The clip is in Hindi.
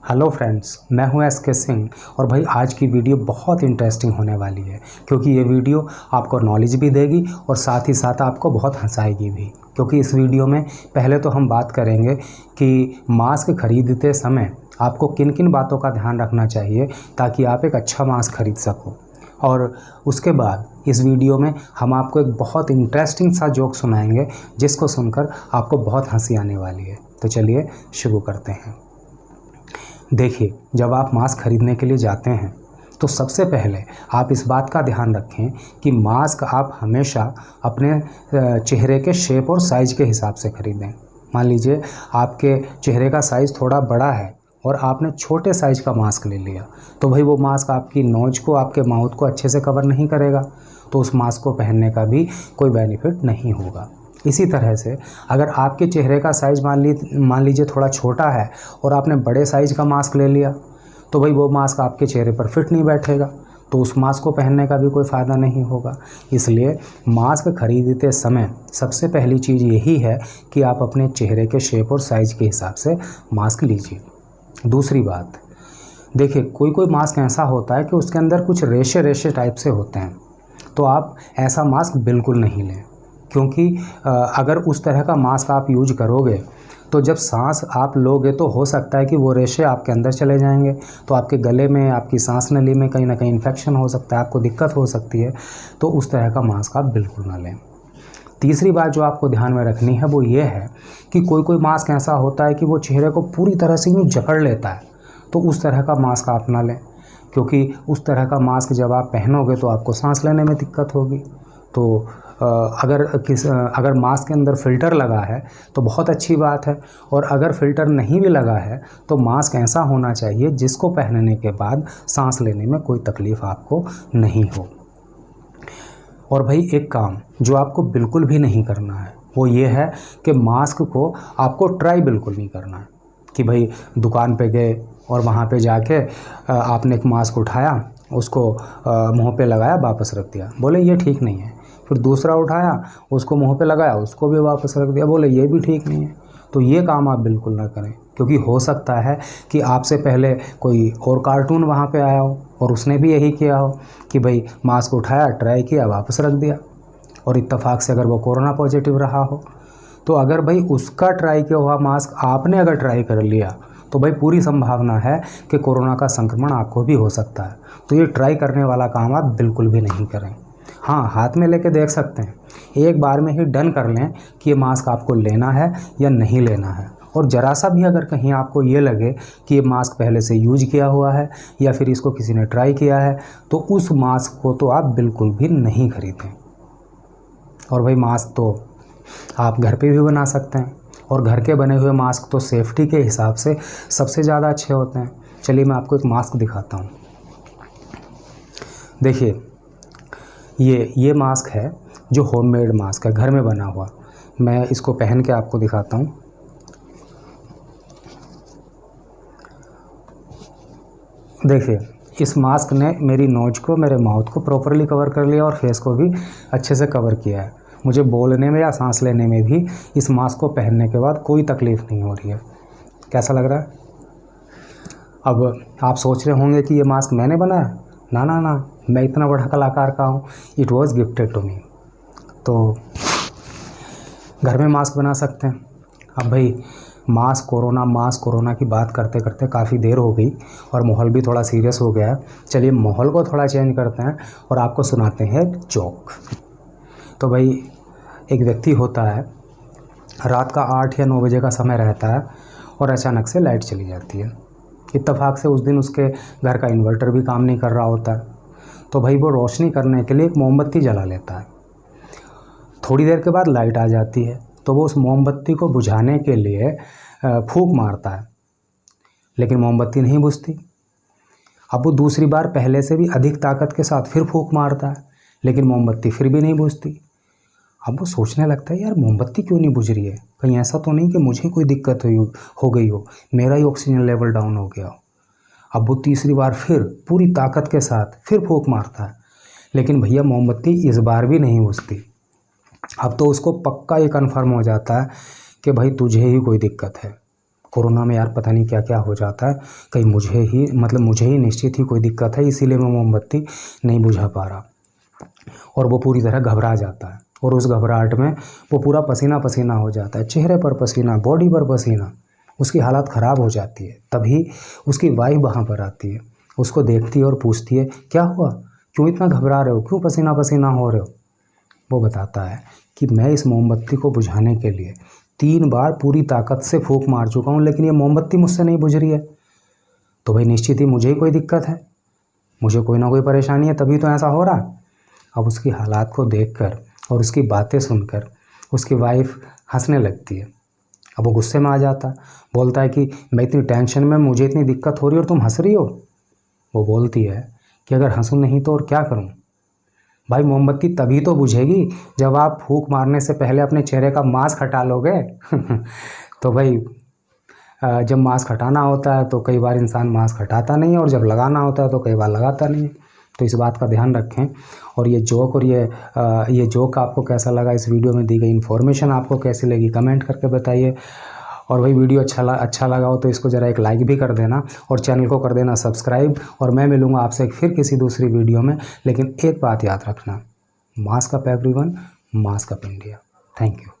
हेलो फ्रेंड्स, मैं हूं एस के सिंह। और भाई आज की वीडियो बहुत इंटरेस्टिंग होने वाली है, क्योंकि ये वीडियो आपको नॉलेज भी देगी और साथ ही साथ आपको बहुत हंसाएगी भी। क्योंकि इस वीडियो में पहले तो हम बात करेंगे कि मास्क खरीदते समय आपको किन किन बातों का ध्यान रखना चाहिए ताकि आप एक अच्छा मास्क खरीद सको। और उसके बाद इस वीडियो में हम आपको एक बहुत इंटरेस्टिंग सा जोक सुनाएंगे जिसको सुनकर आपको बहुत हंसी आने वाली है। तो चलिए शुरू करते हैं। देखिए, जब आप मास्क खरीदने के लिए जाते हैं तो सबसे पहले आप इस बात का ध्यान रखें कि मास्क आप हमेशा अपने चेहरे के शेप और साइज़ के हिसाब से खरीदें। मान लीजिए आपके चेहरे का साइज़ थोड़ा बड़ा है और आपने छोटे साइज़ का मास्क ले लिया, तो भाई वो मास्क आपकी नोज को, आपके माउथ को अच्छे से कवर नहीं करेगा, तो उस मास्क को पहनने का भी कोई बेनिफिट नहीं होगा। इसी तरह से अगर आपके चेहरे का साइज़ मान लीजिए थोड़ा छोटा है और आपने बड़े साइज़ का मास्क ले लिया, तो भाई वो मास्क आपके चेहरे पर फिट नहीं बैठेगा, तो उस मास्क को पहनने का भी कोई फ़ायदा नहीं होगा। इसलिए मास्क खरीदते समय सबसे पहली चीज़ यही है कि आप अपने चेहरे के शेप और साइज़ के हिसाब से मास्क लीजिए। दूसरी बात, देखिए कोई कोई मास्क ऐसा होता है कि उसके अंदर कुछ रेशे रेशे टाइप से होते हैं, तो आप ऐसा मास्क बिल्कुल नहीं लें। क्योंकि अगर उस तरह का मास्क आप यूज करोगे तो जब सांस आप लोगे तो हो सकता है कि वो रेशे आपके अंदर चले जाएंगे, तो आपके गले में, आपकी सांस नली में कहीं ना कहीं इन्फेक्शन हो सकता है, आपको दिक्कत हो सकती है। तो उस तरह का मास्क आप बिल्कुल ना लें। तीसरी बात जो आपको ध्यान में रखनी है वो ये है कि कोई कोई मास्क ऐसा होता है कि वो चेहरे को पूरी तरह से यूँ जकड़ लेता है, तो उस तरह का मास्क आप ना लें। क्योंकि उस तरह का मास्क जब आप पहनोगे तो आपको सांस लेने में दिक्कत होगी। तो अगर मास्क के अंदर फ़िल्टर लगा है तो बहुत अच्छी बात है, और अगर फ़िल्टर नहीं भी लगा है तो मास्क ऐसा होना चाहिए जिसको पहनने के बाद सांस लेने में कोई तकलीफ़ आपको नहीं हो। और भाई एक काम जो आपको बिल्कुल भी नहीं करना है वो ये है कि मास्क को आपको ट्राई बिल्कुल नहीं करना है। कि भाई दुकान पे गए और वहाँ पे जाके आपने एक मास्क उठाया, उसको मुंह पे लगाया, वापस रख दिया, बोले ये ठीक नहीं है। फिर दूसरा उठाया, उसको मुंह पे लगाया, उसको भी वापस रख दिया, बोले ये भी ठीक नहीं है। तो ये काम आप बिल्कुल ना करें, क्योंकि हो सकता है कि आपसे पहले कोई और कार्टून वहाँ पे आया हो और उसने भी यही किया हो कि भाई मास्क उठाया, ट्राई किया, वापस रख दिया, और इत्तेफाक से अगर वो कोरोना पॉजिटिव रहा हो। तो अगर भाई उसका ट्राई किया हुआ मास्क आपने अगर ट्राई कर लिया तो भाई पूरी संभावना है कि कोरोना का संक्रमण आपको भी हो सकता है। तो ये ट्राई करने वाला काम आप बिल्कुल भी नहीं करें। हाँ, हाथ में लेके देख सकते हैं, एक बार में ही डन कर लें कि ये मास्क आपको लेना है या नहीं लेना है। और ज़रा सा भी अगर कहीं आपको ये लगे कि ये मास्क पहले से यूज किया हुआ है या फिर इसको किसी ने ट्राई किया है, तो उस मास्क को तो आप बिल्कुल भी नहीं खरीदें। और भाई मास्क तो आप घर पे भी बना सकते हैं, और घर के बने हुए मास्क तो सेफ्टी के हिसाब से सबसे ज़्यादा अच्छे होते हैं। चलिए मैं आपको एक मास्क दिखाता हूँ। देखिए ये मास्क है जो होममेड मास्क है, घर में बना हुआ। मैं इसको पहन के आपको दिखाता हूँ। देखिए इस मास्क ने मेरी नोज को, मेरे माउथ को प्रॉपरली कवर कर लिया और फेस को भी अच्छे से कवर किया है। मुझे बोलने में या सांस लेने में भी इस मास्क को पहनने के बाद कोई तकलीफ़ नहीं हो रही है। कैसा लग रहा है? अब आप सोच रहे होंगे कि ये मास्क मैंने बनाया। ना ना ना, मैं इतना बड़ा कलाकार का हूँ, it was gifted to me. तो घर में मास्क बना सकते हैं। अब भाई मास्क कोरोना की बात करते करते काफ़ी देर हो गई और माहौल भी थोड़ा सीरियस हो गया है। चलिए माहौल को थोड़ा चेंज करते हैं और आपको सुनाते हैं एक जोक। तो भाई एक व्यक्ति होता है, रात का 8 या 9 बजे का समय रहता है और अचानक से लाइट चली जाती है। इत्तेफाक से उस दिन उसके घर का इन्वर्टर भी काम नहीं कर रहा होता है। तो भाई वो रोशनी करने के लिए एक मोमबत्ती जला लेता है। थोड़ी देर के बाद लाइट आ जाती है, तो वो उस मोमबत्ती को बुझाने के लिए फूंक मारता है, लेकिन मोमबत्ती नहीं बुझती। अब वो दूसरी बार पहले से भी अधिक ताकत के साथ फिर फूंक मारता है, लेकिन मोमबत्ती फिर भी नहीं बुझती। अब वो सोचने लगता है, यार मोमबत्ती क्यों नहीं बुझ रही है? कहीं ऐसा तो नहीं कि मुझे कोई दिक्कत हो गई हो, मेरा ही ऑक्सीजन लेवल डाउन हो गया हो। अब वो तीसरी बार फिर पूरी ताकत के साथ फिर फूंक मारता है, लेकिन भैया मोमबत्ती इस बार भी नहीं बुझती। अब तो उसको पक्का ये कन्फर्म हो जाता है कि भाई तुझे ही कोई दिक्कत है, कोरोना में यार पता नहीं क्या क्या हो जाता है, कहीं मुझे ही निश्चित ही कोई दिक्कत है, इसीलिए मैं मोमबत्ती नहीं बुझा पा रहा। और वो पूरी तरह घबरा जाता है और उस घबराहट में वो पूरा पसीना पसीना हो जाता है, चेहरे पर पसीना, बॉडी पर पसीना, उसकी हालत ख़राब हो जाती है। तभी उसकी वाइफ वहाँ पर आती है, उसको देखती है और पूछती है क्या हुआ, क्यों इतना घबरा रहे हो, क्यों पसीना पसीना हो रहे हो। वो बताता है कि मैं इस मोमबत्ती को बुझाने के लिए 3 बार पूरी ताकत से फूंक मार चुका हूँ, लेकिन ये मोमबत्ती मुझसे नहीं बुझ रही है। तो भाई निश्चित ही मुझे ही कोई दिक्कत है, मुझे कोई ना कोई परेशानी है, तभी तो ऐसा हो रहा। अब उसकी हालात को देखकर और उसकी बातें सुनकर उसकी वाइफ हंसने लगती है। अब वो गुस्से में आ जाता, बोलता है कि मैं इतनी टेंशन में, मुझे इतनी दिक्कत हो रही है और तुम हंस रही हो। वो बोलती है कि अगर हंसूं नहीं तो और क्या करूं। भाई मोमबत्ती तभी तो बुझेगी जब आप फूंक मारने से पहले अपने चेहरे का मास्क हटा लोगे। तो भाई जब मास्क हटाना होता है तो कई बार इंसान मास्क हटाता नहीं है, और जब लगाना होता है तो कई बार लगाता नहीं है। तो इस बात का ध्यान रखें। और ये जोक आपको कैसा लगा, इस वीडियो में दी गई इन्फॉर्मेशन आपको कैसी लगी, कमेंट करके बताइए। और भाई वीडियो अच्छा लगा हो तो इसको ज़रा एक लाइक भी कर देना और चैनल को कर देना सब्सक्राइब। और मैं मिलूँगा आपसे फिर किसी दूसरी वीडियो में, लेकिन एक बात याद रखना, mask up everyone, mask up India. Thank you.